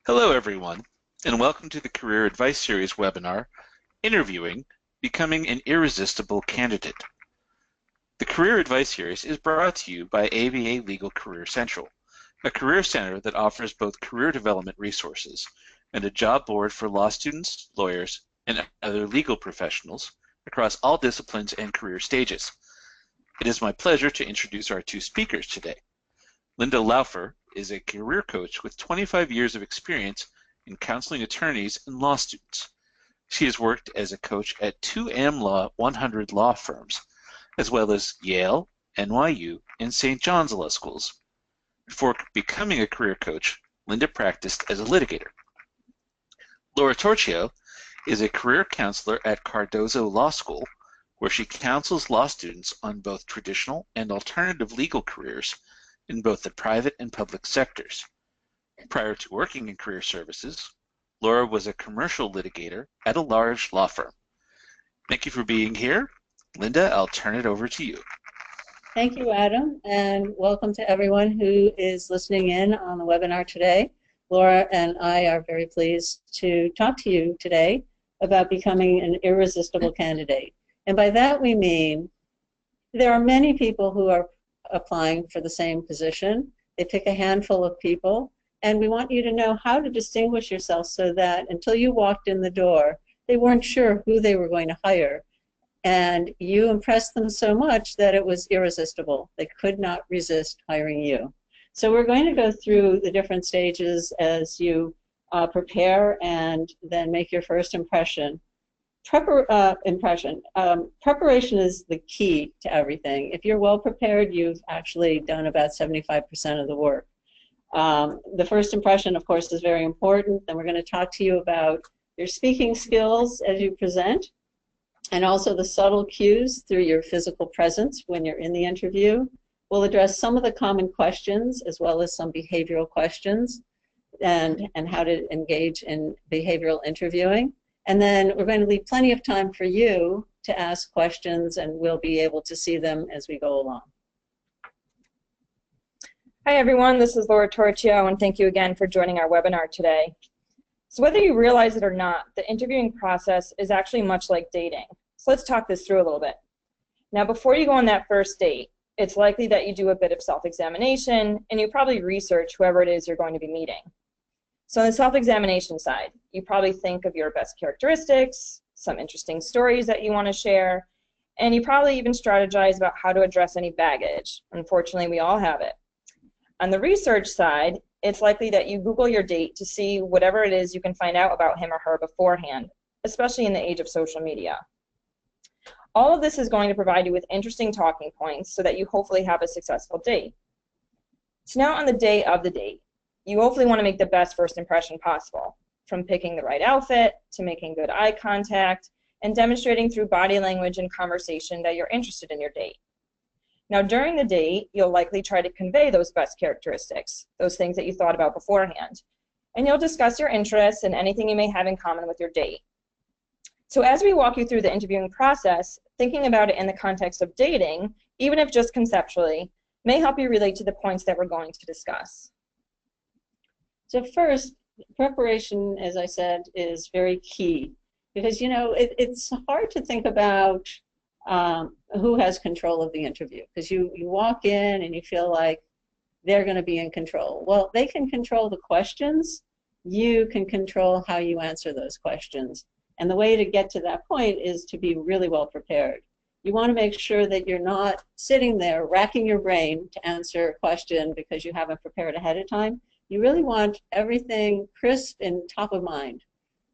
Hello, everyone, and welcome to the Career Advice Series webinar, Interviewing, Becoming an Irresistible Candidate. The Career Advice Series is brought to you by ABA Legal Career Central, a career center that offers both career development resources and a job board for law students, lawyers, and other legal professionals across all disciplines and career stages. It is my pleasure to introduce our two speakers today. Linda Laufer is a career coach with 25 years of experience in counseling attorneys and law students. She has worked as a coach at two AmLaw 100 law firms, as well as Yale, NYU, and St. John's Law Schools. Before becoming a career coach, Linda practiced as a litigator. Laura Torchio is a career counselor at Cardozo Law School, where she counsels law students on both traditional and alternative legal careers in both the private and public sectors. Prior to working in career services, Laura was a commercial litigator at a large law firm. Thank you for being here. Linda, I'll turn it over to you. Thank you, Adam, and welcome to everyone who is listening in on the webinar today. Laura and I are very pleased to talk to you today about becoming an irresistible candidate. And by that we mean there are many people who are applying for the same position. They pick a handful of people, and we want you to know how to distinguish yourself so that until you walked in the door, they weren't sure who they were going to hire. And you impressed them so much that it was irresistible. They could not resist hiring you. So we're going to go through the different stages as you prepare and then make your first impression. Preparation is the key to everything. If you're well prepared, you've actually done about 75% of the work. The first impression, of course, is very important. Then we're going to talk to you about your speaking skills as you present, and also the subtle cues through your physical presence when you're in the interview. We'll address some of the common questions as well as some behavioral questions and how to engage in behavioral interviewing. And then we're going to leave plenty of time for you to ask questions, and we'll be able to see them as we go along. Hi everyone, this is Laura Torchio, and thank you again for joining our webinar today. So whether you realize it or not, the interviewing process is actually much like dating. So let's talk this through a little bit. Now before you go on that first date, it's likely that you do a bit of self-examination, and you probably research whoever it is you're going to be meeting. So on the self-examination side, you probably think of your best characteristics, some interesting stories that you want to share, and you probably even strategize about how to address any baggage. Unfortunately, we all have it. On the research side, it's likely that you Google your date to see whatever it is you can find out about him or her beforehand, especially in the age of social media. All of this is going to provide you with interesting talking points so that you hopefully have a successful date. So now on the day of the date, you hopefully want to make the best first impression possible, from picking the right outfit to making good eye contact and demonstrating through body language and conversation that you're interested in your date. Now during the date, you'll likely try to convey those best characteristics, those things that you thought about beforehand, and you'll discuss your interests and anything you may have in common with your date. So as we walk you through the interviewing process, thinking about it in the context of dating, even if just conceptually, may help you relate to the points that we're going to discuss. So first, preparation, as I said, is very key because, you know, it's hard to think about who has control of the interview because you walk in and you feel like they're going to be in control. Well, they can control the questions. You can control how you answer those questions. And the way to get to that point is to be really well prepared. You want to make sure that you're not sitting there racking your brain to answer a question because you haven't prepared ahead of time. You really want everything crisp and top of mind.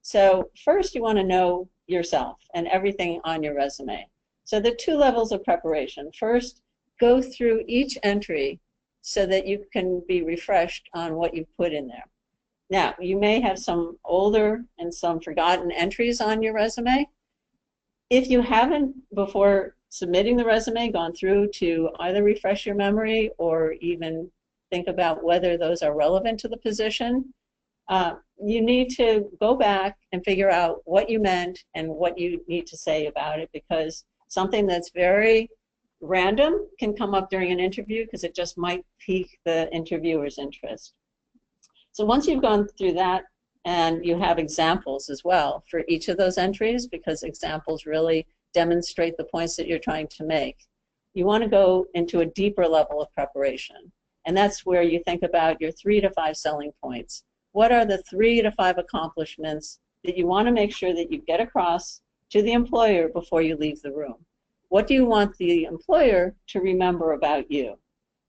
So first you want to know yourself and everything on your resume. So there are two levels of preparation. First, go through each entry so that you can be refreshed on what you've put in there. Now, you may have some older and some forgotten entries on your resume. If you haven't, before submitting the resume, gone through to either refresh your memory or even think about whether those are relevant to the position, you need to go back and figure out what you meant and what you need to say about it, because something that's very random can come up during an interview because it just might pique the interviewer's interest. So once you've gone through that, and you have examples as well for each of those entries, because examples really demonstrate the points that you're trying to make, you want to go into a deeper level of preparation. And that's where you think about your 3 to 5 selling points. What are the 3 to 5 accomplishments that you want to make sure that you get across to the employer before you leave the room? What do you want the employer to remember about you?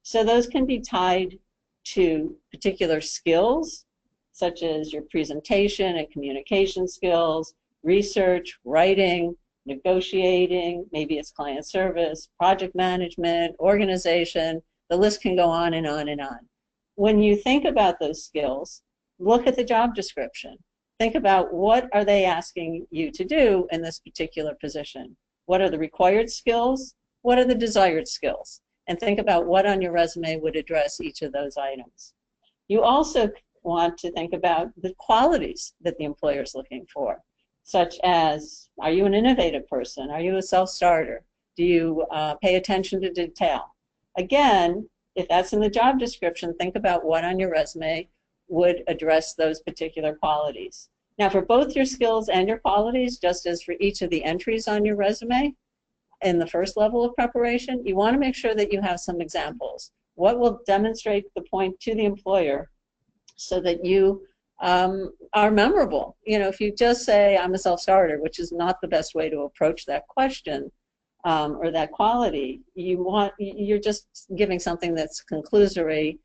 So those can be tied to particular skills, such as your presentation and communication skills, research, writing, negotiating, maybe it's client service, project management, organization. The list can go on and on and on. When you think about those skills, look at the job description. Think about what are they asking you to do in this particular position. What are the required skills? What are the desired skills? And think about what on your resume would address each of those items. You also want to think about the qualities that the employer is looking for, such as, are you an innovative person? Are you a self-starter? Do you pay attention to detail? Again, if that's in the job description, think about what on your resume would address those particular qualities. Now, for both your skills and your qualities, just as for each of the entries on your resume, in the first level of preparation, you want to make sure that you have some examples. What will demonstrate the point to the employer so that you are memorable? You know, if you just say, I'm a self-starter, which is not the best way to approach that question or that quality, you're just giving something that's conclusory,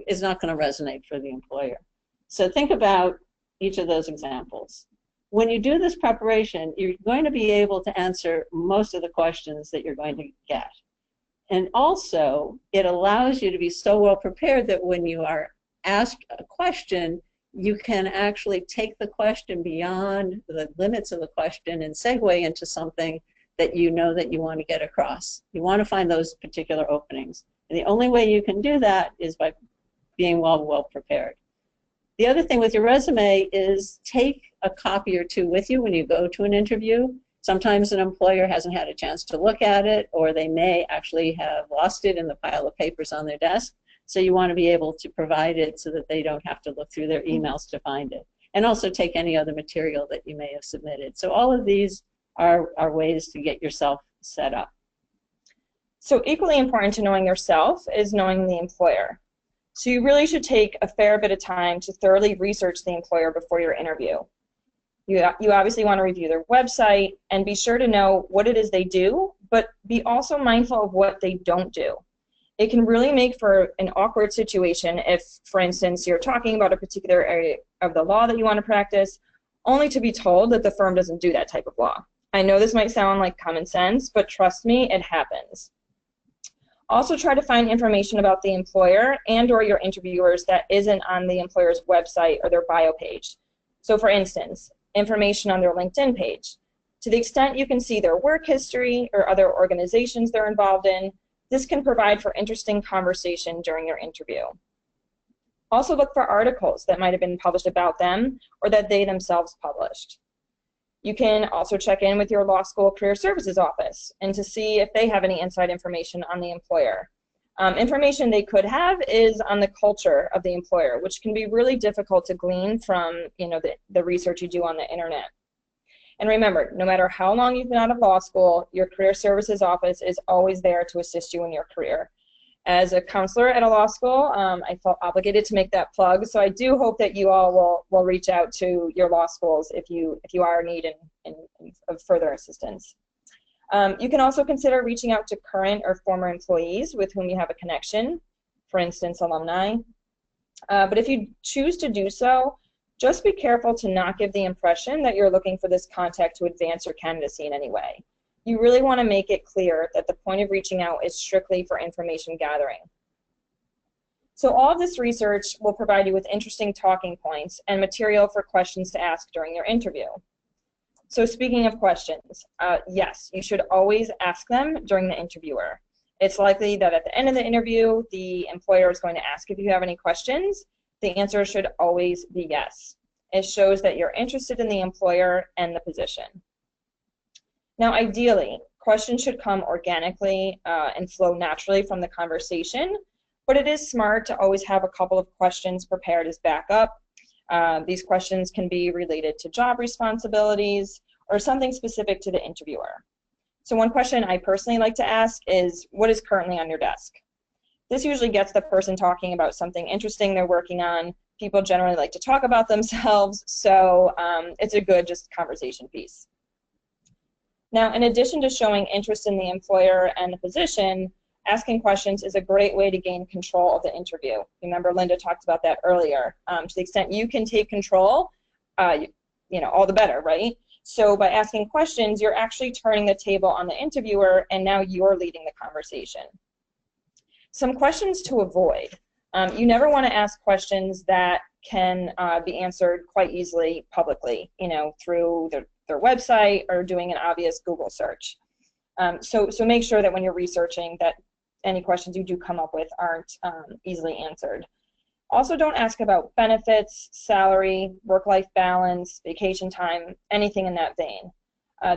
is not going to resonate for the employer. So think about each of those examples. When you do this preparation, you're going to be able to answer most of the questions that you're going to get. And also, it allows you to be so well prepared that when you are asked a question, you can actually take the question beyond the limits of the question and segue into something that you know that you want to get across. You want to find those particular openings. And the only way you can do that is by being well prepared. The other thing with your resume is take a copy or two with you when you go to an interview. Sometimes an employer hasn't had a chance to look at it, or they may actually have lost it in the pile of papers on their desk. So you want to be able to provide it so that they don't have to look through their emails to find it. And also take any other material that you may have submitted. So all of these are ways to get yourself set up. So equally important to knowing yourself is knowing the employer. So you really should take a fair bit of time to thoroughly research the employer before your interview. You obviously want to review their website and be sure to know what it is they do, but be also mindful of what they don't do. It can really make for an awkward situation if, for instance, you're talking about a particular area of the law that you want to practice, only to be told that the firm doesn't do that type of law. I know this might sound like common sense, but trust me, it happens. Also try to find information about the employer and or your interviewers that isn't on the employer's website or their bio page. So for instance, information on their LinkedIn page. To the extent you can see their work history or other organizations they're involved in, this can provide for interesting conversation during your interview. Also look for articles that might have been published about them or that they themselves published. You can also check in with your law school career services office and to see if they have any inside information on the employer. Information they could have is on the culture of the employer, which can be really difficult to glean from the research you do on the internet. And remember, no matter how long you've been out of law school, your career services office is always there to assist you in your career. As a counselor at a law school, I felt obligated to make that plug, so I do hope that you all will reach out to your law schools if you are in need of further assistance. You can also consider reaching out to current or former employees with whom you have a connection, for instance, alumni. But if you choose to do so, just be careful to not give the impression that you're looking for this contact to advance your candidacy in any way. You really want to make it clear that the point of reaching out is strictly for information gathering. So all of this research will provide you with interesting talking points and material for questions to ask during your interview. So speaking of questions, yes, you should always ask them during the interviewer. It's likely that at the end of the interview, the employer is going to ask if you have any questions. The answer should always be yes. It shows that you're interested in the employer and the position. Now, ideally, questions should come organically and flow naturally from the conversation, but it is smart to always have a couple of questions prepared as backup. These questions can be related to job responsibilities or something specific to the interviewer. So one question I personally like to ask is, what is currently on your desk? This usually gets the person talking about something interesting they're working on. People generally like to talk about themselves, so it's a good just conversation piece. Now, in addition to showing interest in the employer and the position, asking questions is a great way to gain control of the interview. Remember, Linda talked about that earlier. To the extent you can take control, all the better, right? So by asking questions, you're actually turning the table on the interviewer, and now you're leading the conversation. Some questions to avoid. You never want to ask questions that can be answered quite easily publicly, through their website or doing an obvious Google search. So make sure that when you're researching that any questions you do come up with aren't easily answered. Also, don't ask about benefits, salary, work-life balance, vacation time, anything in that vein.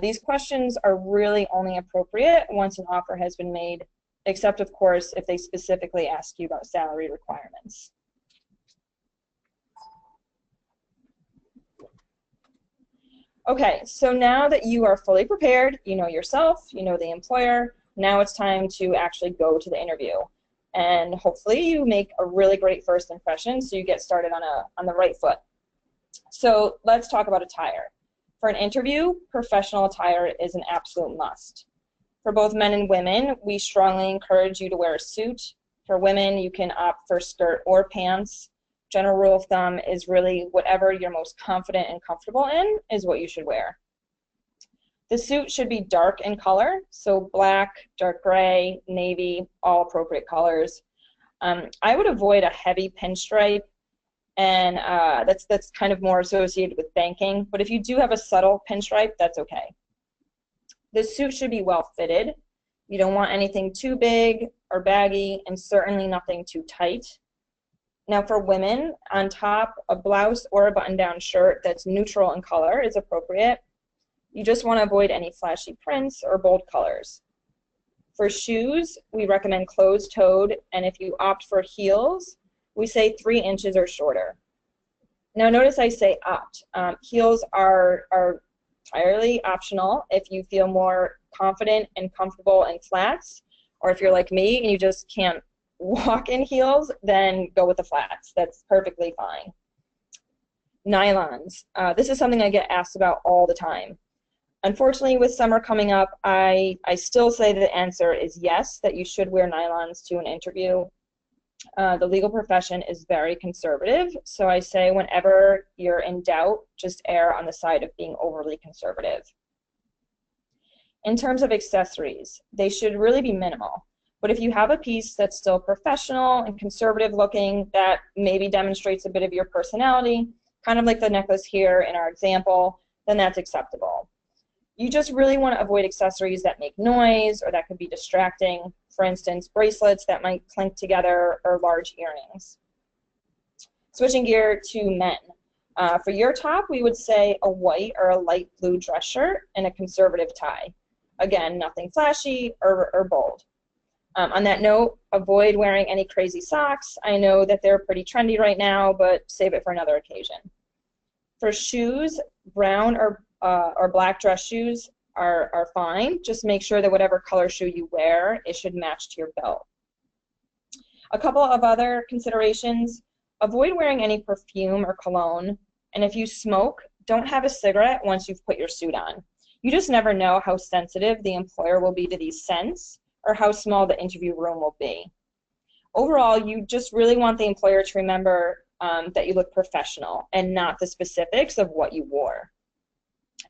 These questions are really only appropriate once an offer has been made, except, of course, if they specifically ask you about salary requirements. Okay, so now that you are fully prepared, you know yourself, you know the employer, now it's time to actually go to the interview. And hopefully you make a really great first impression so you get started on the right foot. So let's talk about attire. For an interview, professional attire is an absolute must. For both men and women, we strongly encourage you to wear a suit. For women, you can opt for skirt or pants. General rule of thumb is really whatever you're most confident and comfortable in is what you should wear. The suit should be dark in color, so black, dark gray, navy, all appropriate colors. I would avoid a heavy pinstripe, and that's kind of more associated with banking, but if you do have a subtle pinstripe, that's okay. The suit should be well fitted. You don't want anything too big or baggy, and certainly nothing too tight. Now for women, on top, a blouse or a button-down shirt that's neutral in color is appropriate. You just want to avoid any flashy prints or bold colors. For shoes, we recommend closed-toed, and if you opt for heels, we say 3 inches or shorter. Now notice I say opt. Heels are entirely optional if you feel more confident and comfortable in flats, or if you're like me and you just can't walk in heels, then go with the flats. That's perfectly fine. Nylons. This is something I get asked about all the time. Unfortunately, with summer coming up, I still say the answer is yes, that you should wear nylons to an interview. The legal profession is very conservative, so I say whenever you're in doubt, just err on the side of being overly conservative. In terms of accessories, they should really be minimal. But if you have a piece that's still professional and conservative looking, that maybe demonstrates a bit of your personality, kind of like the necklace here in our example, then that's acceptable. You just really want to avoid accessories that make noise or that could be distracting. For instance, bracelets that might clink together or large earrings. Switching gear to men. For your top, we would say a white or a light blue dress shirt and a conservative tie. Again, nothing flashy or bold. On that note, avoid wearing any crazy socks. I know that they're pretty trendy right now, but save it for another occasion. For shoes, brown or black dress shoes are fine. Just make sure that whatever color shoe you wear, it should match to your belt. A couple of other considerations. Avoid wearing any perfume or cologne, and if you smoke, don't have a cigarette once you've put your suit on. You just never know how sensitive the employer will be to these scents or how small the interview room will be. Overall, you just really want the employer to remember that you look professional and not the specifics of what you wore.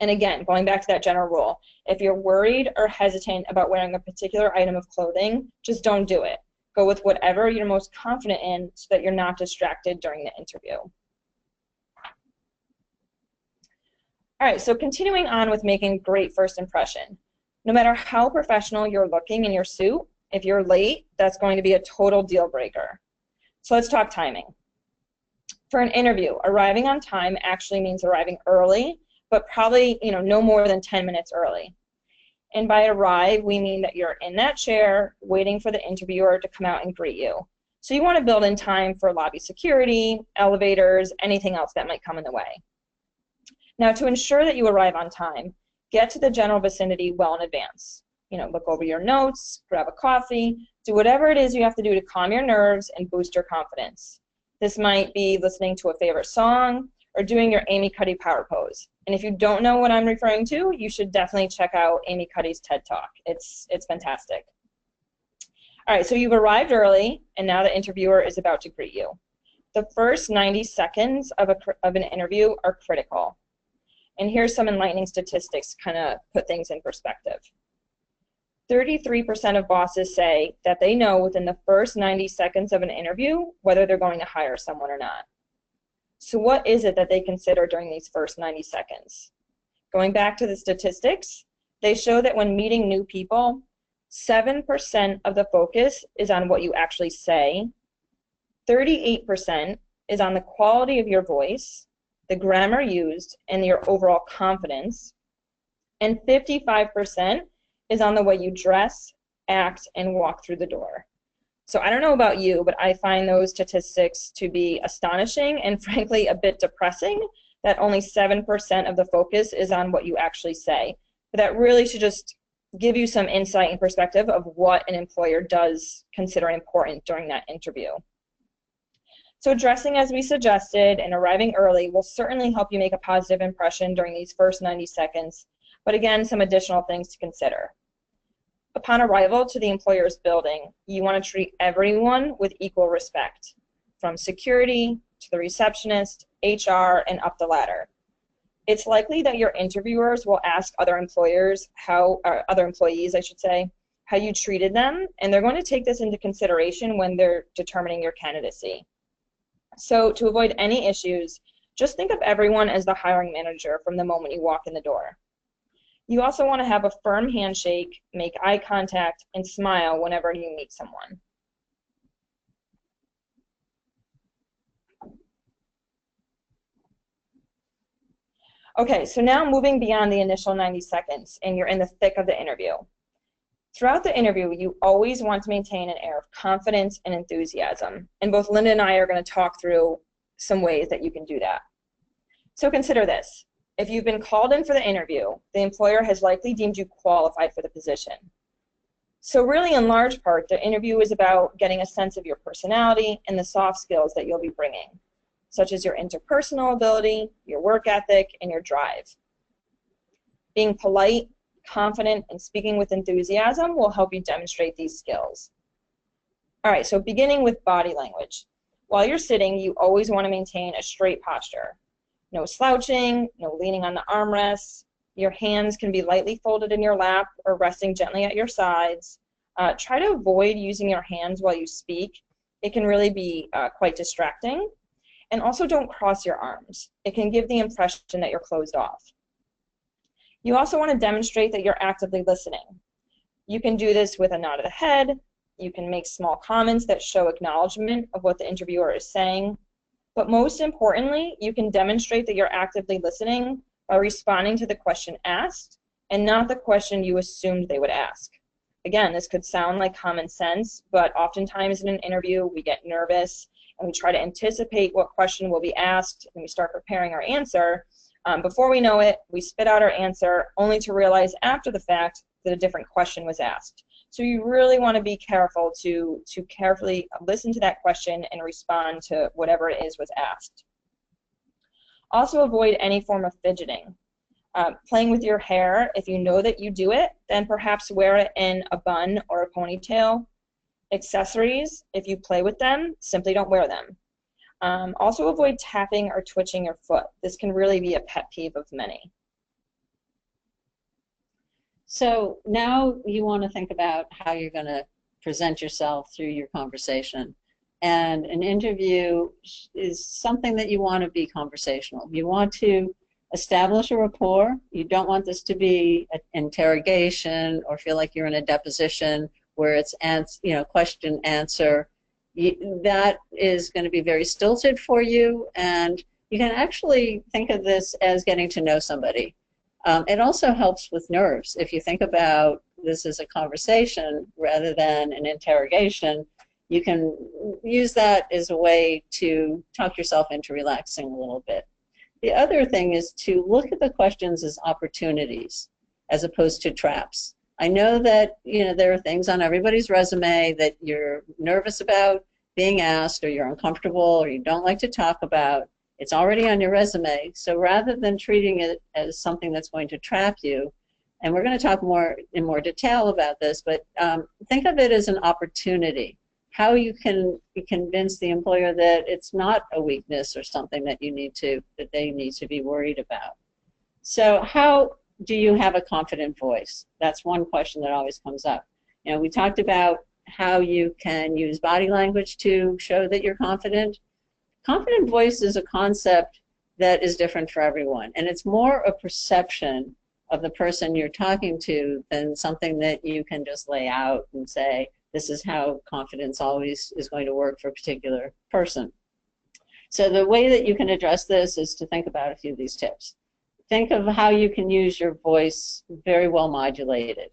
And again, going back to that general rule, if you're worried or hesitant about wearing a particular item of clothing, just don't do it. Go with whatever you're most confident in so that you're not distracted during the interview. All right, so continuing on with making a great first impression. No matter how professional you're looking in your suit, if you're late, that's going to be a total deal breaker. So let's talk timing. For an interview, arriving on time actually means arriving early, but probably no more than 10 minutes early. And by arrive, we mean that you're in that chair waiting for the interviewer to come out and greet you. So you want to build in time for lobby security, elevators, anything else that might come in the way. Now, to ensure that you arrive on time, get to the general vicinity well in advance. You know, look over your notes, grab a coffee, do whatever it is you have to do to calm your nerves and boost your confidence. This might be listening to a favorite song or doing your Amy Cuddy power pose. And if you don't know what I'm referring to, you should definitely check out Amy Cuddy's TED Talk. It's fantastic. All right, so you've arrived early, and now the interviewer is about to greet you. The first 90 seconds of an interview are critical. And here's some enlightening statistics to kind of put things in perspective. 33% of bosses say that they know within the first 90 seconds of an interview whether they're going to hire someone or not. So what is it that they consider during these first 90 seconds? Going back to the statistics, they show that when meeting new people, 7% of the focus is on what you actually say, 38% is on the quality of your voice, the grammar used, and your overall confidence, and 55% is on the way you dress, act, and walk through the door. So I don't know about you, but I find those statistics to be astonishing and frankly a bit depressing that only 7% of the focus is on what you actually say. But that really should just give you some insight and perspective of what an employer does consider important during that interview. So dressing as we suggested and arriving early will certainly help you make a positive impression during these first 90 seconds, but again, some additional things to consider. Upon arrival to the employer's building, you want to treat everyone with equal respect, from security to the receptionist, HR, and up the ladder. It's likely that your interviewers will ask other employees, how you treated them, and they're going to take this into consideration when they're determining your candidacy. So to avoid any issues, just think of everyone as the hiring manager from the moment you walk in the door. You also want to have a firm handshake, make eye contact, and smile whenever you meet someone. Okay, so now moving beyond the initial 90 seconds, and you're in the thick of the interview. Throughout the interview, you always want to maintain an air of confidence and enthusiasm, and both Linda and I are going to talk through some ways that you can do that. So consider this. If you've been called in for the interview, the employer has likely deemed you qualified for the position. So really, in large part, the interview is about getting a sense of your personality and the soft skills that you'll be bringing, such as your interpersonal ability, your work ethic, and your drive. Being polite, confident, and speaking with enthusiasm will help you demonstrate these skills. All right, so beginning with body language. While you're sitting, you always want to maintain a straight posture. No slouching, no leaning on the armrests. Your hands can be lightly folded in your lap or resting gently at your sides. Try to avoid using your hands while you speak. It can really be quite distracting. And also don't cross your arms. It can give the impression that you're closed off. You also want to demonstrate that you're actively listening. You can do this with a nod of the head. You can make small comments that show acknowledgement of what the interviewer is saying. But most importantly, you can demonstrate that you're actively listening by responding to the question asked and not the question you assumed they would ask. Again, this could sound like common sense, but oftentimes in an interview we get nervous and we try to anticipate what question will be asked and we start preparing our answer. Before we know it, we spit out our answer only to realize after the fact that a different question was asked. So you really want to be careful to carefully listen to that question and respond to whatever it is was asked. Also avoid any form of fidgeting. Playing with your hair, if you know that you do it, then perhaps wear it in a bun or a ponytail. Accessories, if you play with them, simply don't wear them. Also avoid tapping or twitching your foot. This can really be a pet peeve of many. So now you want to think about how you're going to present yourself through your conversation. And an interview is something that you want to be conversational. You want to establish a rapport. You don't want this to be an interrogation or feel like you're in a deposition where it's question, answer. That is going to be very stilted for you, and you can actually think of this as getting to know somebody. It also helps with nerves. If you think about this as a conversation rather than an interrogation, You can use that as a way to talk yourself into relaxing a little bit. The other thing is to look at the questions as opportunities as opposed to traps. I know that there are things on everybody's resume that you're nervous about being asked, or you're uncomfortable, or you don't like to talk about. It's already on your resume. So rather than treating it as something that's going to trap you, and we're going to talk in more detail about this, but think of it as an opportunity. How you can convince the employer that it's not a weakness or something that they need to be worried about. So how do you have a confident voice? That's one question that always comes up. We talked about how you can use body language to show that you're confident. Confident voice is a concept that is different for everyone, and it's more a perception of the person you're talking to than something that you can just lay out and say, this is how confidence always is going to work for a particular person. So the way that you can address this is to think about a few of these tips. Think of how you can use your voice very well modulated.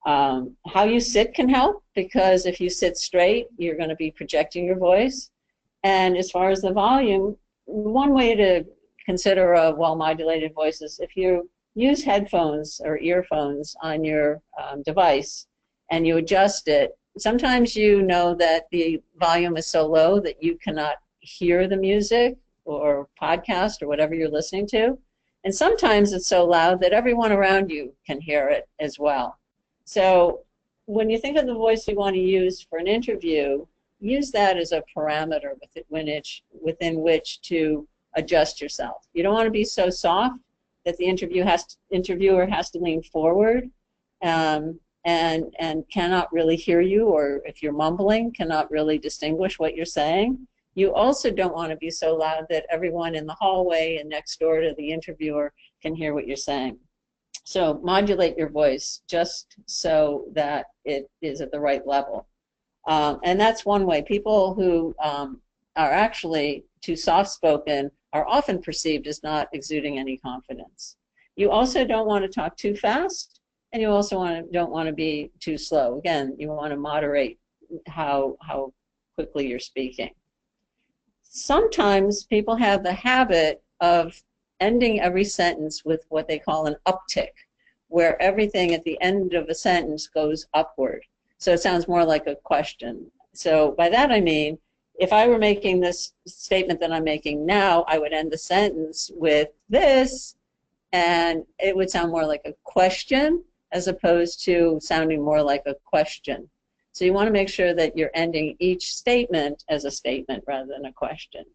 How you sit can help, because if you sit straight, you're going to be projecting your voice. And as far as the volume, one way to consider a well-modulated voice is if you use headphones or earphones on your device and you adjust it. Sometimes you know that the volume is so low that you cannot hear the music or podcast or whatever you're listening to. And sometimes it's so loud that everyone around you can hear it as well. So when you think of the voice you want to use for an interview, use that as a parameter within which to adjust yourself. You don't want to be so soft that the interviewer has to lean forward and cannot really hear you, or if you're mumbling, cannot really distinguish what you're saying. You also don't want to be so loud that everyone in the hallway and next door to the interviewer can hear what you're saying. So modulate your voice just so that it is at the right level. And that's one way. People who are actually too soft-spoken are often perceived as not exuding any confidence. You also don't want to talk too fast, and you also don't want to be too slow. Again, you want to moderate how quickly you're speaking. Sometimes people have the habit of ending every sentence with what they call an uptick, where everything at the end of a sentence goes upward. So it sounds more like a question. So by that I mean, if I were making this statement that I'm making now, I would end the sentence with this, and it would sound more like a question as opposed to sounding more like a question. So you want to make sure that you're ending each statement as a statement rather than a question.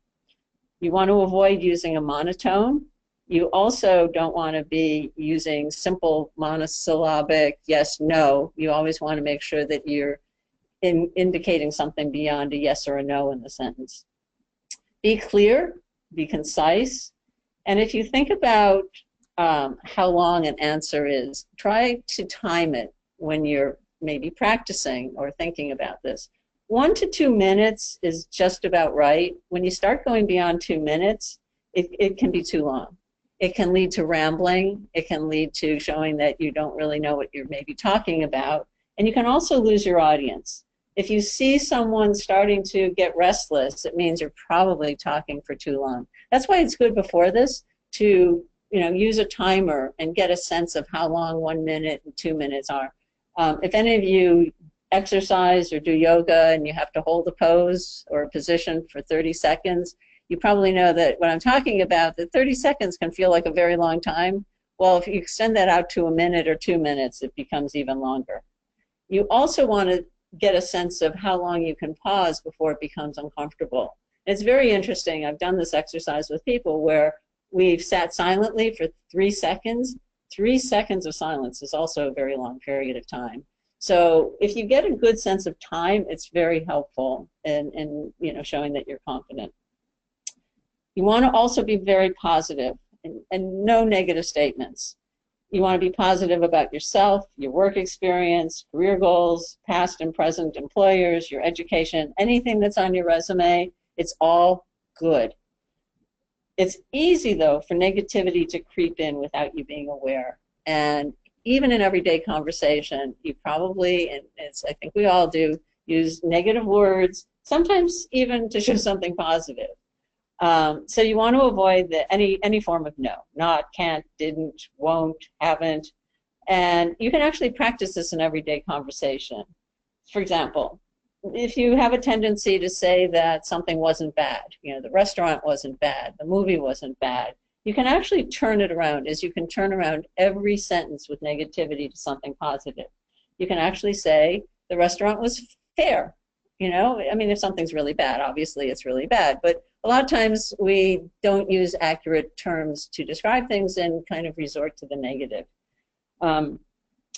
You want to avoid using a monotone. You also don't want to be using simple monosyllabic yes, no. You always want to make sure that you're indicating something beyond a yes or a no in the sentence. Be clear, be concise, and if you think about how long an answer is, try to time it when you're maybe practicing or thinking about this. 1 to 2 minutes is just about right. When you start going beyond 2 minutes, it can be too long. It can lead to rambling. It can lead to showing that you don't really know what you're maybe talking about. And you can also lose your audience. If you see someone starting to get restless, it means you're probably talking for too long. That's why it's good before this to use a timer and get a sense of how long 1 minute and 2 minutes are. If any of you exercise or do yoga and you have to hold a pose or a position for 30 seconds, you probably know that when I'm talking about that 30 seconds can feel like a very long time. Well, if you extend that out to 1 minute or 2 minutes, it becomes even longer. You also want to get a sense of how long you can pause before it becomes uncomfortable. It's very interesting. I've done this exercise with people where we've sat silently for 3 seconds. 3 seconds of silence is also a very long period of time. So if you get a good sense of time, it's very helpful in showing that you're confident. You want to also be very positive and no negative statements. You want to be positive about yourself, your work experience, career goals, past and present employers, your education, anything that's on your resume. It's all good. It's easy, though, for negativity to creep in without you being aware. And even in everyday conversation, you probably, and I think we all do, use negative words, sometimes even to show something positive. So you want to avoid any form of no, not, can't, didn't, won't, haven't. And you can actually practice this in everyday conversation. For example, if you have a tendency to say that something wasn't bad, the restaurant wasn't bad, the movie wasn't bad, you can actually turn it around, as you can turn around every sentence with negativity to something positive. You can actually say the restaurant was fair. I mean, if something's really bad, obviously it's really bad, but a lot of times we don't use accurate terms to describe things and kind of resort to the negative.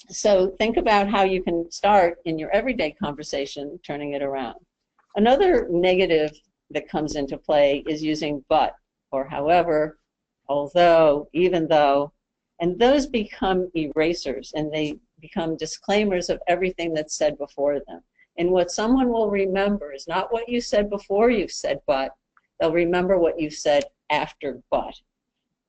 So think about how you can start in your everyday conversation, turning it around. Another negative that comes into play is using but, or however, although, even though, and those become erasers, and they become disclaimers of everything that's said before them. And what someone will remember is not what you said before you said but, they'll remember what you said after but.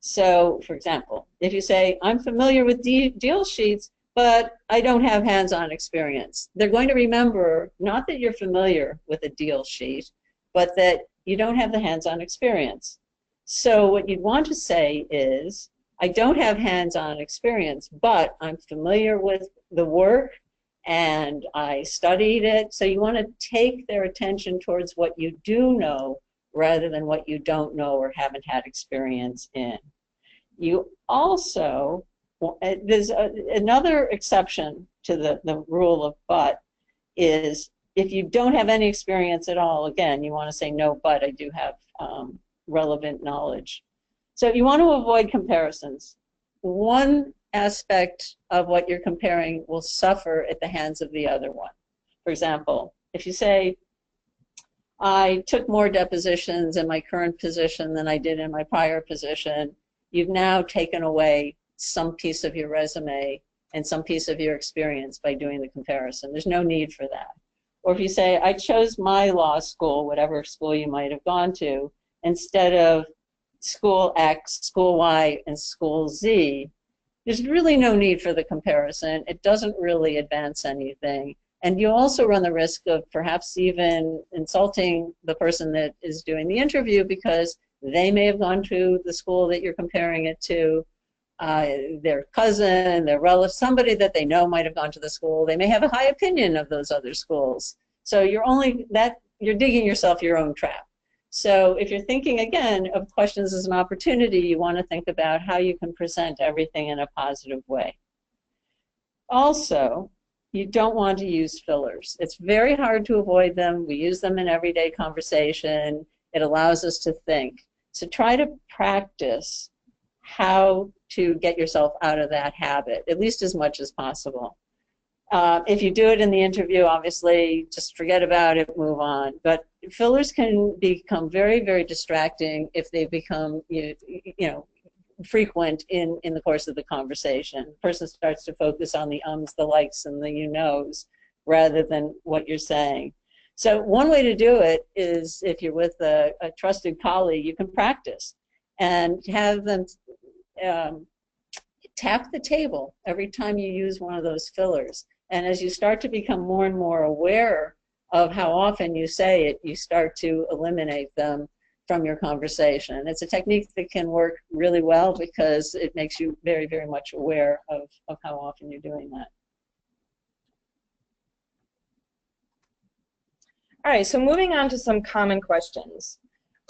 So, for example, if you say, I'm familiar with deal sheets, but I don't have hands-on experience, they're going to remember not that you're familiar with a deal sheet, but that you don't have the hands-on experience. So what you'd want to say is, I don't have hands-on experience, but I'm familiar with the work and I studied it. So you want to take their attention towards what you do know rather than what you don't know or haven't had experience in. You also, there's another exception to the rule of but, is if you don't have any experience at all, again, you want to say no, but I do have relevant knowledge. So you want to avoid comparisons. One aspect of what you're comparing will suffer at the hands of the other one. For example, if you say, I took more depositions in my current position than I did in my prior position, you've now taken away some piece of your resume and some piece of your experience by doing the comparison. There's no need for that. Or if you say, I chose my law school, whatever school you might have gone to, instead of school X, school Y, and school Z, there's really no need for the comparison. It doesn't really advance anything. And you also run the risk of perhaps even insulting the person that is doing the interview because they may have gone to the school that you're comparing it to. Their cousin, their relative, somebody that they know might have gone to the school. They may have a high opinion of those other schools. So you're digging yourself your own trap. So if you're thinking, again, of questions as an opportunity, you want to think about how you can present everything in a positive way. Also, you don't want to use fillers. It's very hard to avoid them. We use them in everyday conversation. It allows us to think. So try to practice how to get yourself out of that habit, at least as much as possible. If you do it in the interview, obviously, just forget about it, move on. But fillers can become very, very distracting if they become, frequent in the course of the conversation. The person starts to focus on the ums, the likes, and the you-knows rather than what you're saying. So one way to do it is if you're with a trusted colleague, you can practice and have them tap the table every time you use one of those fillers. And as you start to become more and more aware of how often you say it, you start to eliminate them from your conversation. It's a technique that can work really well because it makes you very, very much aware of how often you're doing that. All right, so moving on to some common questions.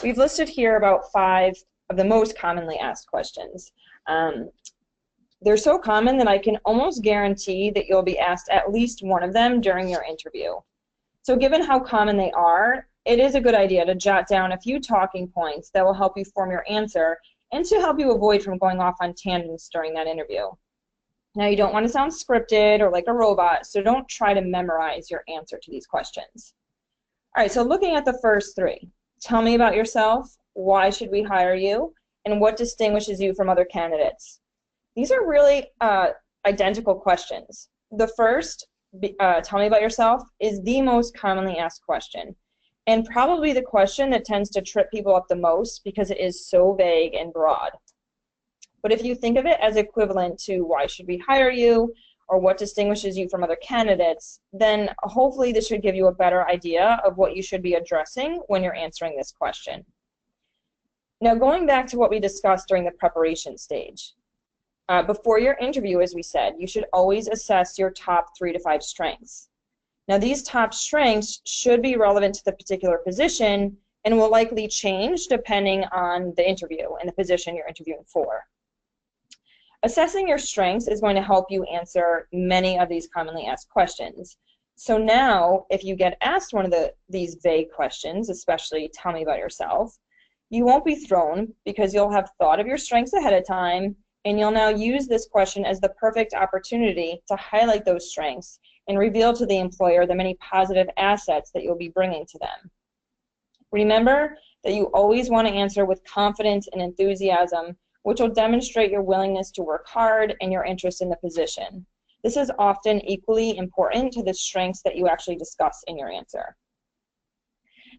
We've listed here about 5 of the most commonly asked questions. They're so common that I can almost guarantee that you'll be asked at least one of them during your interview. So given how common they are, it is a good idea to jot down a few talking points that will help you form your answer and to help you avoid from going off on tangents during that interview. Now, you don't want to sound scripted or like a robot, so don't try to memorize your answer to these questions. All right, so looking at the first 3, tell me about yourself, why should we hire you, and what distinguishes you from other candidates. These are really identical questions. The first, tell me about yourself, is the most commonly asked question, and probably the question that tends to trip people up the most because it is so vague and broad. But if you think of it as equivalent to why should we hire you, or what distinguishes you from other candidates, then hopefully this should give you a better idea of what you should be addressing when you're answering this question. Now, going back to what we discussed during the preparation stage, before your interview, as we said, you should always assess your top 3 to 5 strengths. Now, these top strengths should be relevant to the particular position and will likely change depending on the interview and the position you're interviewing for. Assessing your strengths is going to help you answer many of these commonly asked questions. So now, if you get asked one of these vague questions, especially tell me about yourself, you won't be thrown because you'll have thought of your strengths ahead of time, and you'll now use this question as the perfect opportunity to highlight those strengths and reveal to the employer the many positive assets that you'll be bringing to them. Remember that you always want to answer with confidence and enthusiasm, which will demonstrate your willingness to work hard and your interest in the position. This is often equally important to the strengths that you actually discuss in your answer.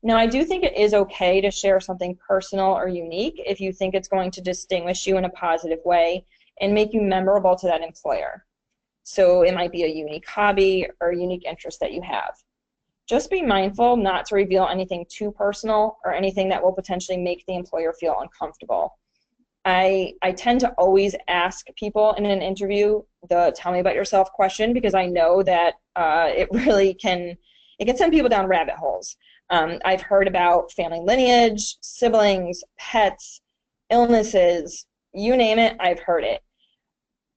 Now, I do think it is okay to share something personal or unique if you think it's going to distinguish you in a positive way and make you memorable to that employer. So it might be a unique hobby or a unique interest that you have. Just be mindful not to reveal anything too personal or anything that will potentially make the employer feel uncomfortable. I tend to always ask people in an interview the tell me about yourself question because I know that it really can send people down rabbit holes. I've heard about family lineage, siblings, pets, illnesses, you name it, I've heard it.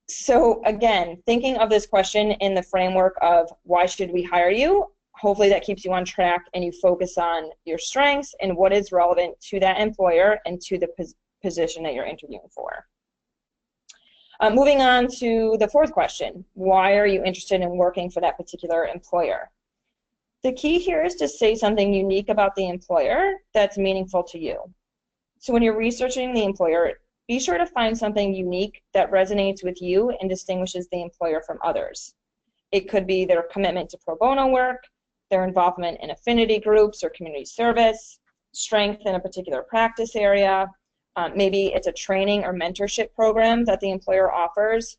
So again, thinking of this question in the framework of why should we hire you, hopefully that keeps you on track and you focus on your strengths and what is relevant to that employer and to the position that you're interviewing for. Moving on to the fourth question, why are you interested in working for that particular employer? The key here is to say something unique about the employer that's meaningful to you. So when you're researching the employer, be sure to find something unique that resonates with you and distinguishes the employer from others. It could be their commitment to pro bono work, their involvement in affinity groups or community service, strength in a particular practice area, maybe it's a training or mentorship program that the employer offers.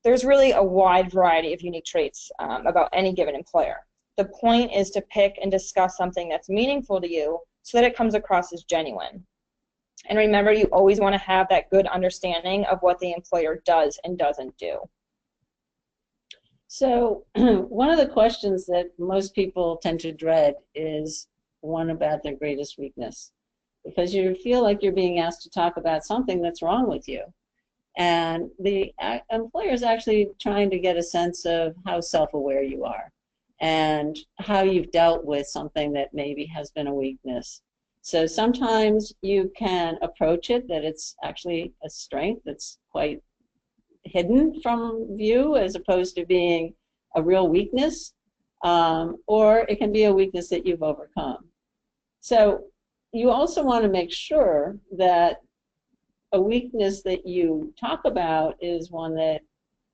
There's really a wide variety of unique traits about any given employer. The point is to pick and discuss something that's meaningful to you so that it comes across as genuine. And remember, you always want to have that good understanding of what the employer does and doesn't do. So one of the questions that most people tend to dread is one about their greatest weakness, because you feel like you're being asked to talk about something that's wrong with you. And the employer is actually trying to get a sense of how self-aware you are and how you've dealt with something that maybe has been a weakness. So sometimes you can approach it that it's actually a strength that's quite hidden from view as opposed to being a real weakness, or it can be a weakness that you've overcome. So you also want to make sure that a weakness that you talk about is one that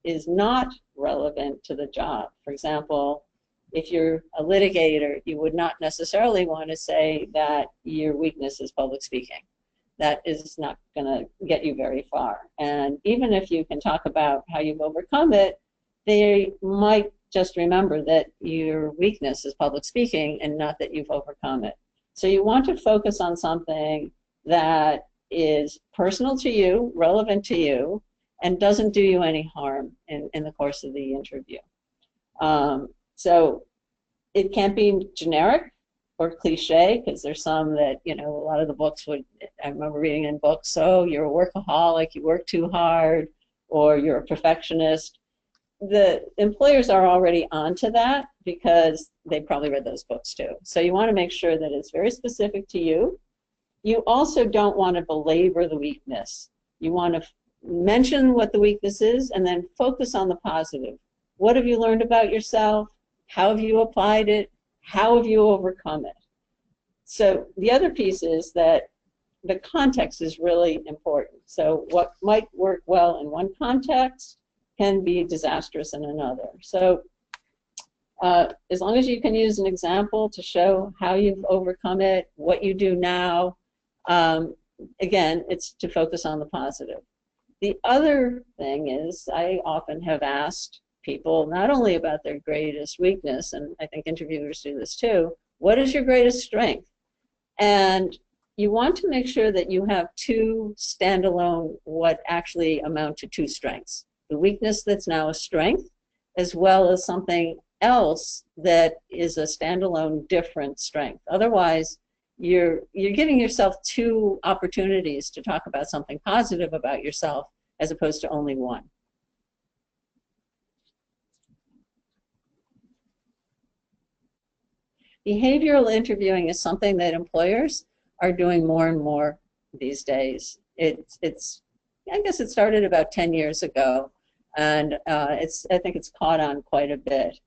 is not relevant to the job. For example, if you're a litigator, you would not necessarily want to say that your weakness is public speaking. That is not going to get you very far. And even if you can talk about how you've overcome it, they might just remember that your weakness is public speaking and not that you've overcome it. So you want to focus on something that is personal to you, relevant to you, and doesn't do you any harm in the course of the interview. So it can't be generic or cliche, because there's some that, you know, a lot of the books would, I remember reading in books, so you're a workaholic, you work too hard, or you're a perfectionist. The employers are already onto that because they probably read those books too. So you want to make sure that it's very specific to you. You also don't want to belabor the weakness. You want to mention what the weakness is and then focus on the positive. What have you learned about yourself? How have you applied it? How have you overcome it? So the other piece is that the context is really important. So what might work well in one context can be disastrous in another. So as long as you can use an example to show how you've overcome it, what you do now, again, it's to focus on the positive. The other thing is I often have asked people not only about their greatest weakness, and I think interviewers do this too, what is your greatest strength? And you want to make sure that you have two standalone, what actually amount to two strengths. The weakness that's now a strength, as well as something else that is a standalone different strength. Otherwise, you're giving yourself two opportunities to talk about something positive about yourself as opposed to only one. Behavioral interviewing is something that employers are doing more and more these days. I guess it started about 10 years ago, and I think it's caught on quite a bit.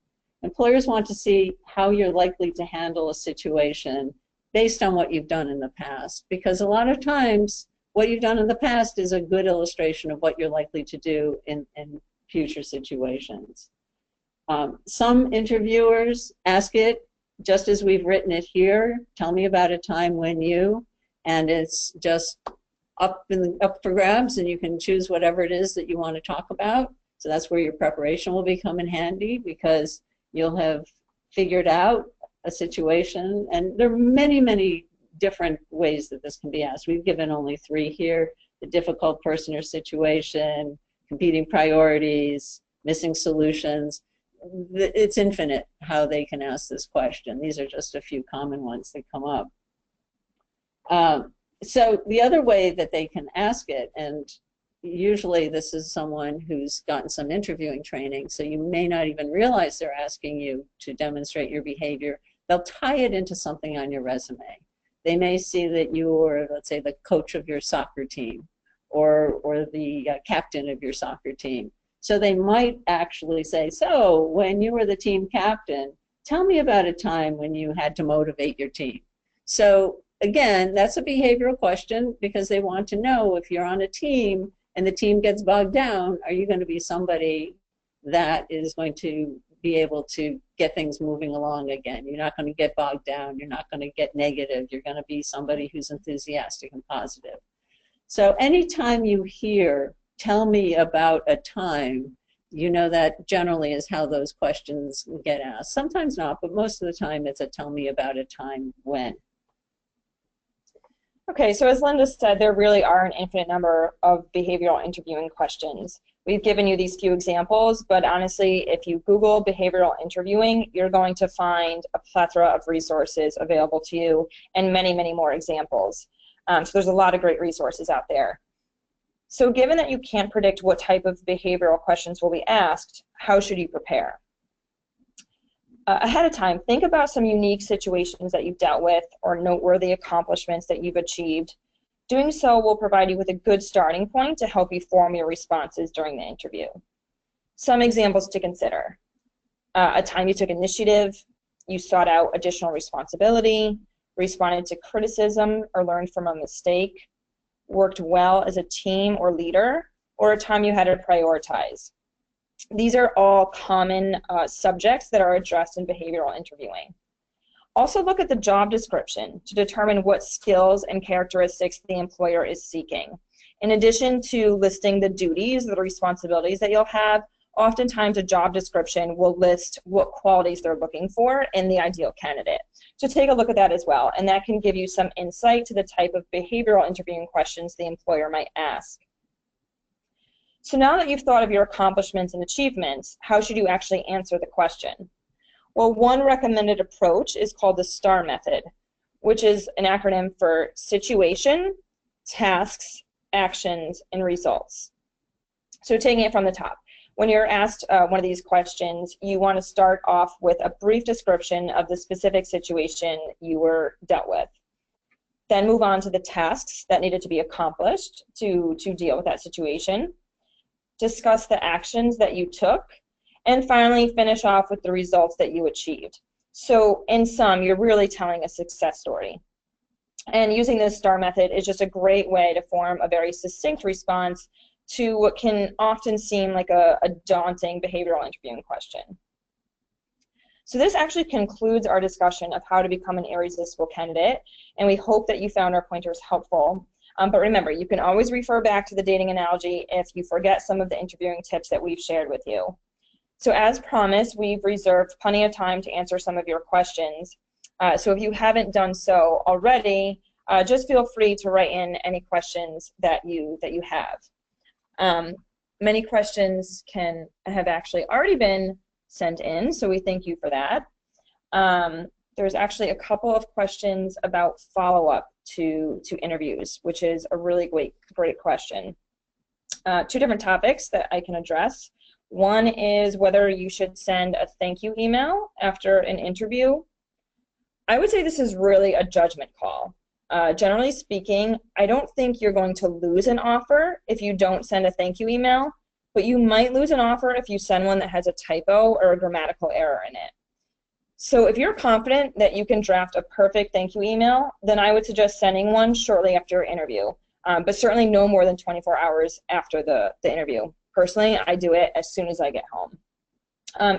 Employers want to see how you're likely to handle a situation based on what you've done in the past, because a lot of times what you've done in the past is a good illustration of what you're likely to do in future situations. Some interviewers ask it just as we've written it here. Tell me about a time when you, and it's just up for grabs, and you can choose whatever it is that you want to talk about. So that's where your preparation will become in handy, because you'll have figured out a situation, and there are many, many different ways that this can be asked. We've given only 3 here: the difficult person or situation, competing priorities, missing solutions. It's infinite how they can ask this question. These are just a few common ones that come up. So the other way that they can ask it, and usually this is someone who's gotten some interviewing training, so you may not even realize they're asking you to demonstrate your behavior. They'll tie it into something on your resume. They may see that you're, let's say, the coach of your soccer team, or the captain of your soccer team. So they might actually say, so when you were the team captain, tell me about a time when you had to motivate your team. So again, that's a behavioral question, because they want to know, if you're on a team and the team gets bogged down, are you going to be somebody that is going to be able to get things moving along again? You're not going to get bogged down. You're not going to get negative. You're going to be somebody who's enthusiastic and positive. So anytime you hear, tell me about a time, you know that generally is how those questions get asked. Sometimes not, but most of the time it's a tell me about a time when. Okay, so as Linda said, there really are an infinite number of behavioral interviewing questions. We've given you these few examples, but honestly, if you Google behavioral interviewing, you're going to find a plethora of resources available to you, and many, many more examples. So there's a lot of great resources out there. So given that you can't predict what type of behavioral questions will be asked, how should you prepare? Ahead of time, think about some unique situations that you've dealt with or noteworthy accomplishments that you've achieved. Doing so will provide you with a good starting point to help you form your responses during the interview. Some examples to consider: a time you took initiative, you sought out additional responsibility, responded to criticism or learned from a mistake, worked well as a team or leader, or a time you had to prioritize. These are all common subjects that are addressed in behavioral interviewing. Also look at the job description to determine what skills and characteristics the employer is seeking. In addition to listing the duties, the responsibilities that you'll have, oftentimes a job description will list what qualities they're looking for in the ideal candidate. So take a look at that as well, and that can give you some insight to the type of behavioral interviewing questions the employer might ask. So now that you've thought of your accomplishments and achievements, how should you actually answer the question? Well, one recommended approach is called the STAR method, which is an acronym for situation, tasks, actions, and results. So taking it from the top, when you're asked one of these questions, you want to start off with a brief description of the specific situation you were dealt with. Then move on to the tasks that needed to be accomplished to deal with that situation. Discuss the actions that you took, and finally finish off with the results that you achieved. So in sum, you're really telling a success story. And using this STAR method is just a great way to form a very succinct response to what can often seem like a daunting behavioral interviewing question. So this actually concludes our discussion of how to become an irresistible candidate, and we hope that you found our pointers helpful. But remember, you can always refer back to the dating analogy if you forget some of the interviewing tips that we've shared with you. So as promised, we've reserved plenty of time to answer some of your questions. So if you haven't done so already, just feel free to write in any questions that you have. Many questions have actually already been sent in, so we thank you for that. There's actually a couple of questions about follow-up to interviews, which is a really great question. Two different topics that I can address. One is whether you should send a thank you email after an interview. I would say this is really a judgment call. Generally speaking, I don't think you're going to lose an offer if you don't send a thank you email, but you might lose an offer if you send one that has a typo or a grammatical error in it. So if you're confident that you can draft a perfect thank you email, then I would suggest sending one shortly after your interview, but certainly no more than 24 hours after the interview. Personally, I do it as soon as I get home.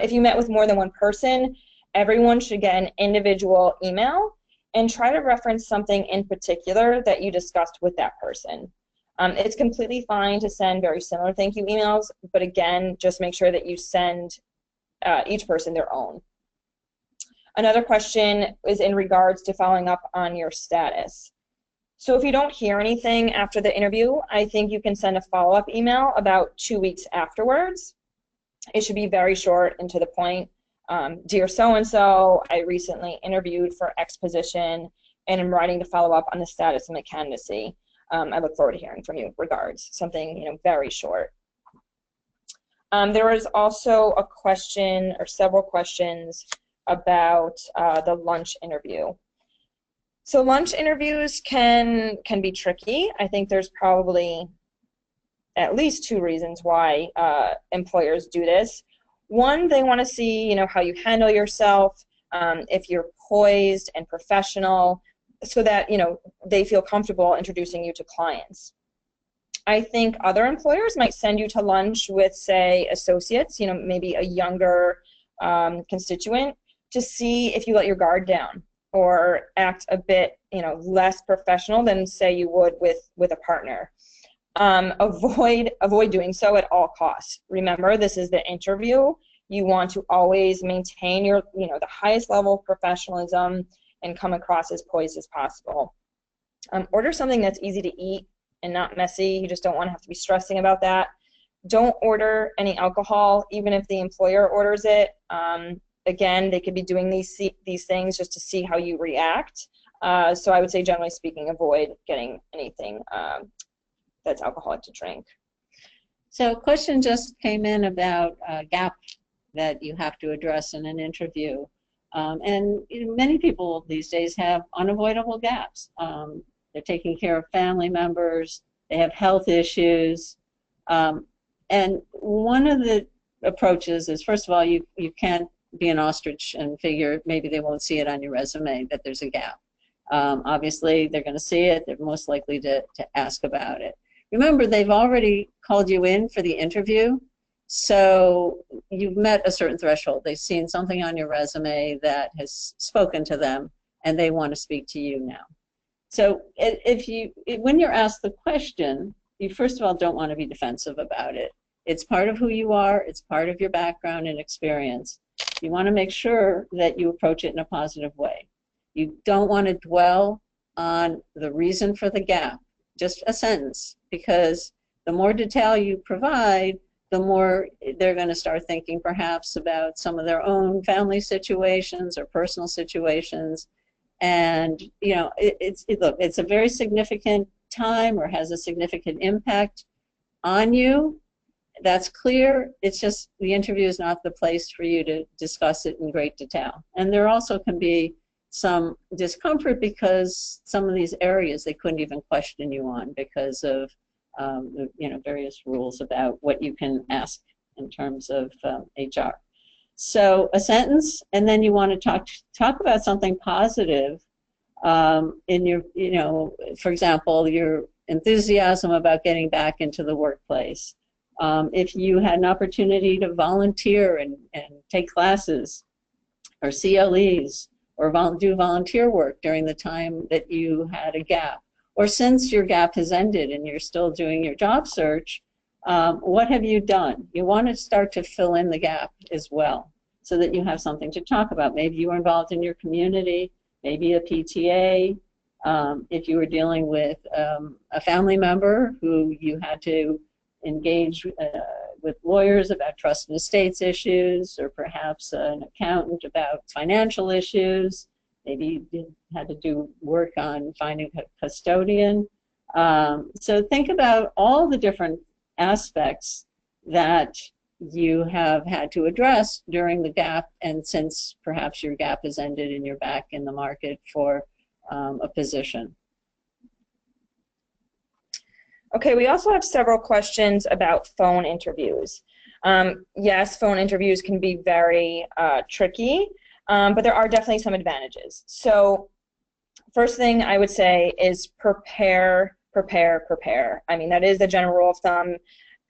If you met with more than one person, everyone should get an individual email and try to reference something in particular that you discussed with that person. It's completely fine to send very similar thank you emails, but again, just make sure that you send each person their own. Another question is in regards to following up on your status. So if you don't hear anything after the interview, I think you can send a follow-up email about 2 weeks afterwards. It should be very short and to the point. Dear so-and-so, I recently interviewed for X position and am writing to follow up on the status of my candidacy. I look forward to hearing from you. Regards. Something very short. There was also a question or several questions about the lunch interview. So lunch interviews can be tricky. I think there's probably at least two reasons why employers do this. One, they want to see how you handle yourself, if you're poised and professional, so that they feel comfortable introducing you to clients. I think other employers might send you to lunch with, say, associates, maybe a younger constituent, to see if you let your guard down or act a bit less professional than, say, you would with a partner. Avoid doing so at all costs. Remember, this is the interview. You want to always maintain your the highest level of professionalism and come across as poised as possible. Order something that's easy to eat and not messy. You just don't want to have to be stressing about that. Don't order any alcohol, even if the employer orders it. Again, they could be doing these things just to see how you react. So I would say, generally speaking, avoid getting anything that's alcoholic to drink. So a question just came in about a gap that you have to address in an interview. And many people these days have unavoidable gaps. They're taking care of family members, they have health issues. And one of the approaches is, first of all, you can't be an ostrich and figure maybe they won't see it on your resume that there's a gap. Obviously, they're going to see it. They're most likely to ask about it. Remember, they've already called you in for the interview, so you've met a certain threshold. They've seen something on your resume that has spoken to them, and they want to speak to you now. So when you're asked the question, you first of all don't want to be defensive about it. It's part of who you are. It's part of your background and experience. You want to make sure that you approach it in a positive way. You don't want to dwell on the reason for the gap, just a sentence, because the more detail you provide, the more they're going to start thinking perhaps about some of their own family situations or personal situations. And look, it's a very significant time or has a significant impact on you. That's clear. It's just the interview is not the place for you to discuss it in great detail. And there also can be some discomfort because some of these areas they couldn't even question you on because of various rules about what you can ask in terms of HR. So a sentence, and then you want to talk about something positive in your, for example, your enthusiasm about getting back into the workplace. If you had an opportunity to volunteer and take classes or CLEs or do volunteer work during the time that you had a gap, or since your gap has ended and you're still doing your job search, What have you done? You want to start to fill in the gap as well so that you have something to talk about. Maybe you were involved in your community, maybe a PTA. If you were dealing with a family member who you had to engage with lawyers about trust and estates issues, or perhaps an accountant about financial issues. Maybe you had to do work on finding a custodian. So think about all the different aspects that you have had to address during the gap, and since perhaps your gap has ended and you're back in the market for a position. Okay, we also have several questions about phone interviews. Yes, phone interviews can be very tricky, but there are definitely some advantages. So first thing I would say is prepare, prepare, prepare. I mean, that is the general rule of thumb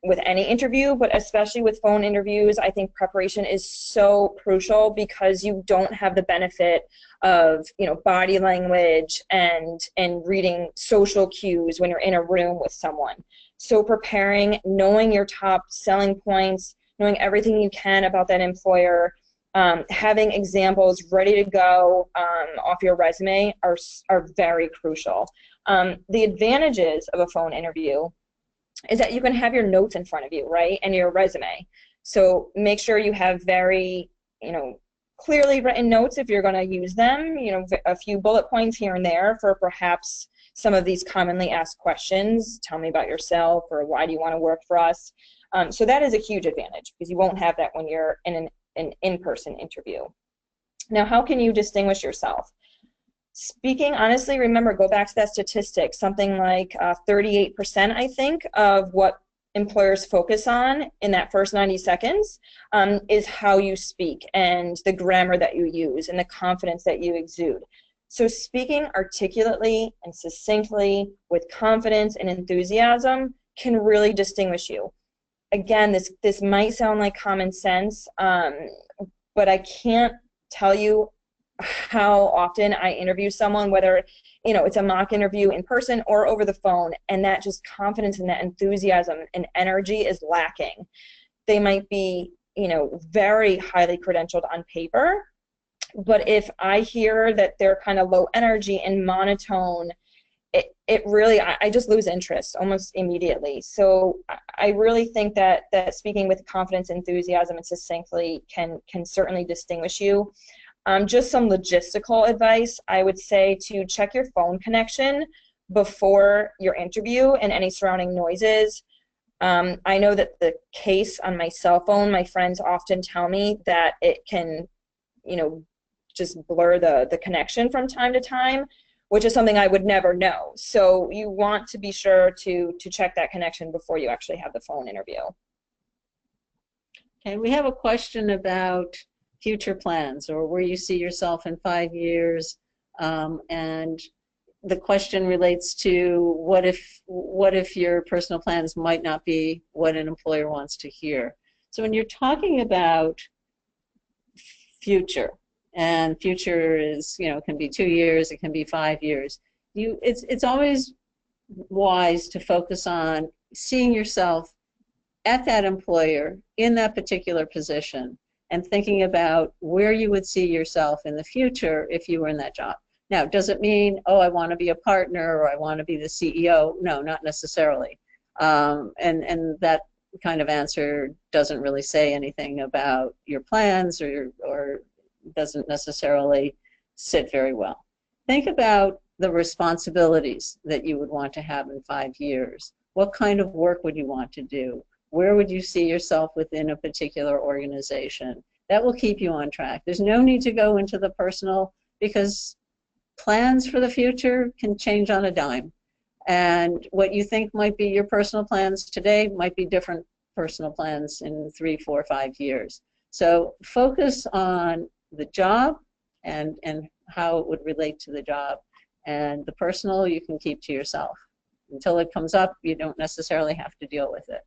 with any interview, but especially with phone interviews, I think preparation is so crucial because you don't have the benefit of, you know, body language and reading social cues when you're in a room with someone. So preparing, knowing your top selling points, knowing everything you can about that employer, having examples ready to go off your resume are very crucial. The advantages of a phone interview is that you can have your notes in front of you, right, and your resume. So make sure you have very, you know, clearly written notes if you're going to use them, you know, a few bullet points here and there for perhaps some of these commonly asked questions. Tell me about yourself, or why do you want to work for us? So that is a huge advantage because you won't have that when you're in an in-person interview. Now, how can you distinguish yourself? Speaking honestly, remember, go back to that statistic, something like 38%, I think, of what employers focus on in that first 90 seconds is how you speak and the grammar that you use and the confidence that you exude. So speaking articulately and succinctly with confidence and enthusiasm can really distinguish you. Again, this might sound like common sense, but I can't tell you how often I interview someone, whether, you know, it's a mock interview in person or over the phone, and that just confidence and that enthusiasm and energy is lacking. They might be, you know, very highly credentialed on paper, but if I hear that they're kind of low energy and monotone, it really, I just lose interest almost immediately. So I really think that speaking with confidence, enthusiasm, and succinctly can certainly distinguish you. Just some logistical advice, I would say to check your phone connection before your interview and any surrounding noises. I know that the case on my cell phone, my friends often tell me that it can, you know, just blur the connection from time to time, which is something I would never know. So you want to be sure to check that connection before you actually have the phone interview. Okay, we have a question about future plans, or where you see yourself in 5 years, and the question relates to what if your personal plans might not be what an employer wants to hear. So when you're talking about future, and future is, you know, it can be 2 years, it can be 5 years, it's always wise to focus on seeing yourself at that employer in that particular position, and thinking about where you would see yourself in the future if you were in that job. Now, does it mean, oh, I want to be a partner or I want to be the CEO? No, not necessarily. And that kind of answer doesn't really say anything about your plans, or doesn't necessarily sit very well. Think about the responsibilities that you would want to have in 5 years. What kind of work would you want to do? Where would you see yourself within a particular organization? That will keep you on track. There's no need to go into the personal, because plans for the future can change on a dime. And what you think might be your personal plans today might be different personal plans in 3, 4, 5 years. So focus on the job and how it would relate to the job. And the personal you can keep to yourself. Until it comes up, you don't necessarily have to deal with it.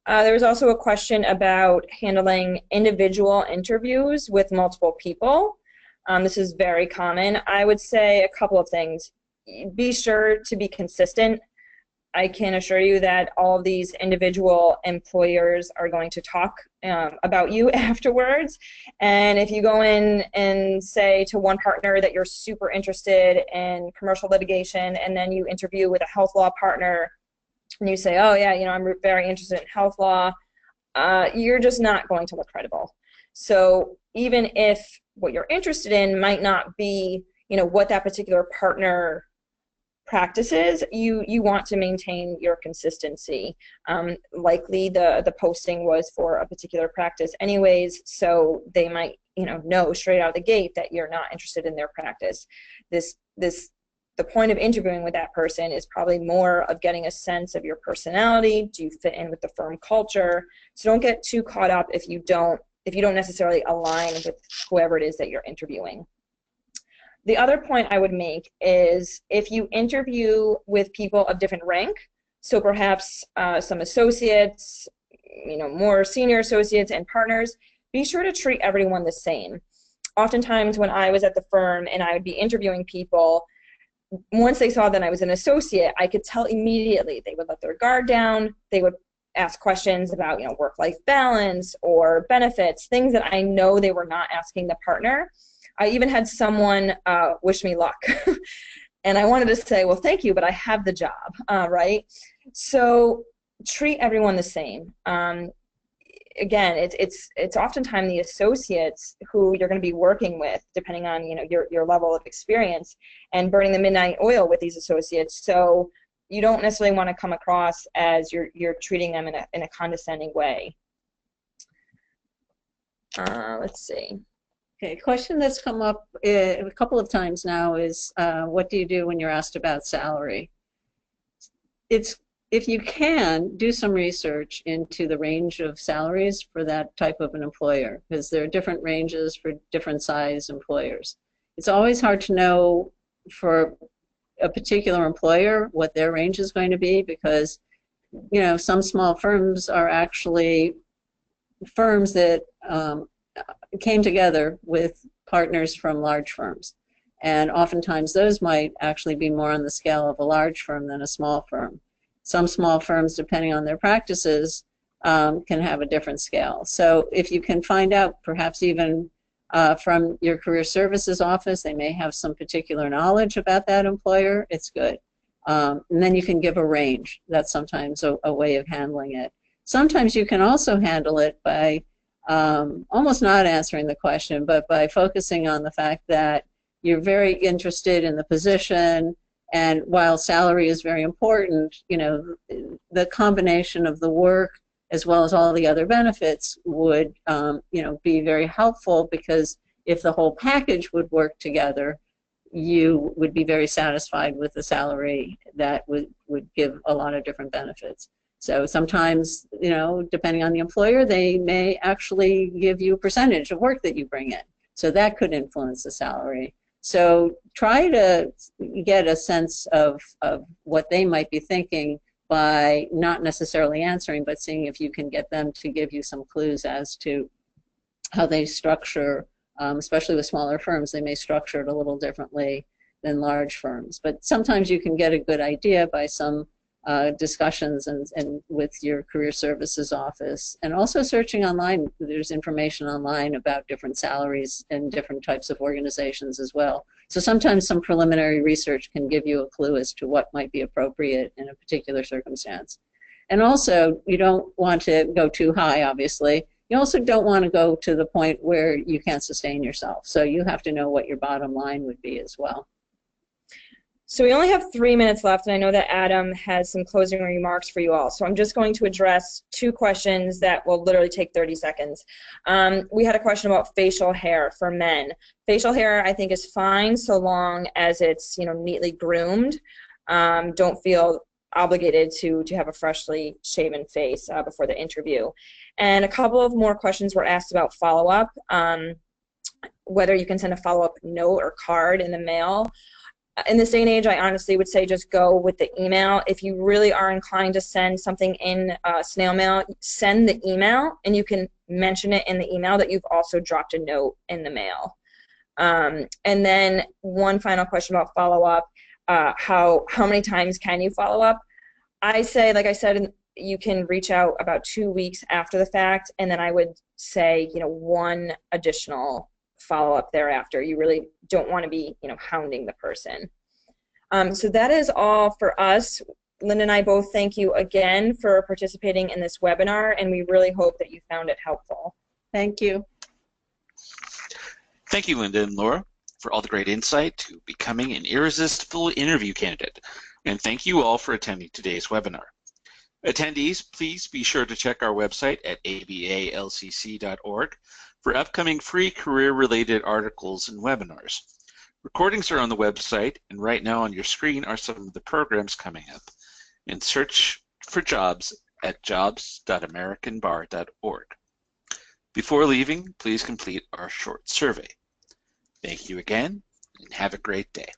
There was also a question about handling individual interviews with multiple people. This is very common. I would say a couple of things. Be sure to be consistent. I can assure you that all of these individual employers are going to talk about you afterwards. And if you go in and say to one partner that you're super interested in commercial litigation, and then you interview with a health law partner, and you say, oh yeah, I'm very interested in health law, you're just not going to look credible. So even if what you're interested in might not be, what that particular partner practices, you want to maintain your consistency. Likely the posting was for a particular practice anyways, so they might know straight out of the gate that you're not interested in their practice. The point of interviewing with that person is probably more of getting a sense of your personality. Do you fit in with the firm culture? So don't get too caught up if you don't necessarily align with whoever it is that you're interviewing. The other point I would make is if you interview with people of different rank, so perhaps some associates, more senior associates and partners, be sure to treat everyone the same. Oftentimes when I was at the firm and I would be interviewing people, once they saw that I was an associate, I could tell immediately. They would let their guard down. They would ask questions about work-life balance or benefits, things that I know they were not asking the partner. I even had someone wish me luck. And I wanted to say, well, thank you, but I have the job, right? So treat everyone the same. Again, it's oftentimes the associates who you're going to be working with, depending on your level of experience, and burning the midnight oil with these associates. So you don't necessarily want to come across as you're treating them in a condescending way. Let's see. Okay, a question that's come up a couple of times now is, what do you do when you're asked about salary? If you can, do some research into the range of salaries for that type of an employer, because there are different ranges for different size employers. It's always hard to know for a particular employer what their range is going to be, because some small firms are actually firms that came together with partners from large firms, and oftentimes those might actually be more on the scale of a large firm than a small firm. Some small firms, depending on their practices, can have a different scale. So if you can find out, perhaps even from your career services office, they may have some particular knowledge about that employer, it's good. And then you can give a range. That's sometimes a way of handling it. Sometimes you can also handle it by almost not answering the question, but by focusing on the fact that you're very interested in the position, and while salary is very important, the combination of the work as well as all the other benefits would be very helpful, because if the whole package would work together, you would be very satisfied with the salary that would give a lot of different benefits. So sometimes, depending on the employer, they may actually give you a percentage of work that you bring in. So that could influence the salary. So try to get a sense of what they might be thinking by not necessarily answering, but seeing if you can get them to give you some clues as to how they structure, especially with smaller firms, they may structure it a little differently than large firms. But sometimes you can get a good idea by some discussions and with your career services office, and also searching online. There's information online about different salaries and different types of organizations as well. So sometimes some preliminary research can give you a clue as to what might be appropriate in a particular circumstance. And also, you don't want to go too high, obviously. You also don't want to go to the point where you can't sustain yourself. So you have to know what your bottom line would be as well. So we only have 3 minutes left, and I know that Adam has some closing remarks for you all. So I'm just going to address 2 questions that will literally take 30 seconds. We had a question about facial hair for men. Facial hair, I think, is fine so long as it's neatly groomed. Don't feel obligated to have a freshly shaven face before the interview. And a couple of more questions were asked about follow-up, whether you can send a follow-up note or card in the mail. In this day and age, I honestly would say just go with the email. If you really are inclined to send something in snail mail, send the email, and you can mention it in the email that you've also dropped a note in the mail. And then one final question about follow-up. How many times can you follow up? I say, like I said, you can reach out about 2 weeks after the fact, and then I would say, one additional follow-up thereafter. You really don't want to be, hounding the person. So that is all for us. Linda and I both thank you again for participating in this webinar, and we really hope that you found it helpful. Thank you. Thank you, Linda and Laura, for all the great insight to becoming an irresistible interview candidate. And thank you all for attending today's webinar. Attendees, please be sure to check our website at abalcc.org for upcoming free career-related articles and webinars. Recordings are on the website, and right now on your screen are some of the programs coming up. And search for jobs at jobs.americanbar.org. Before leaving, please complete our short survey. Thank you again, and have a great day.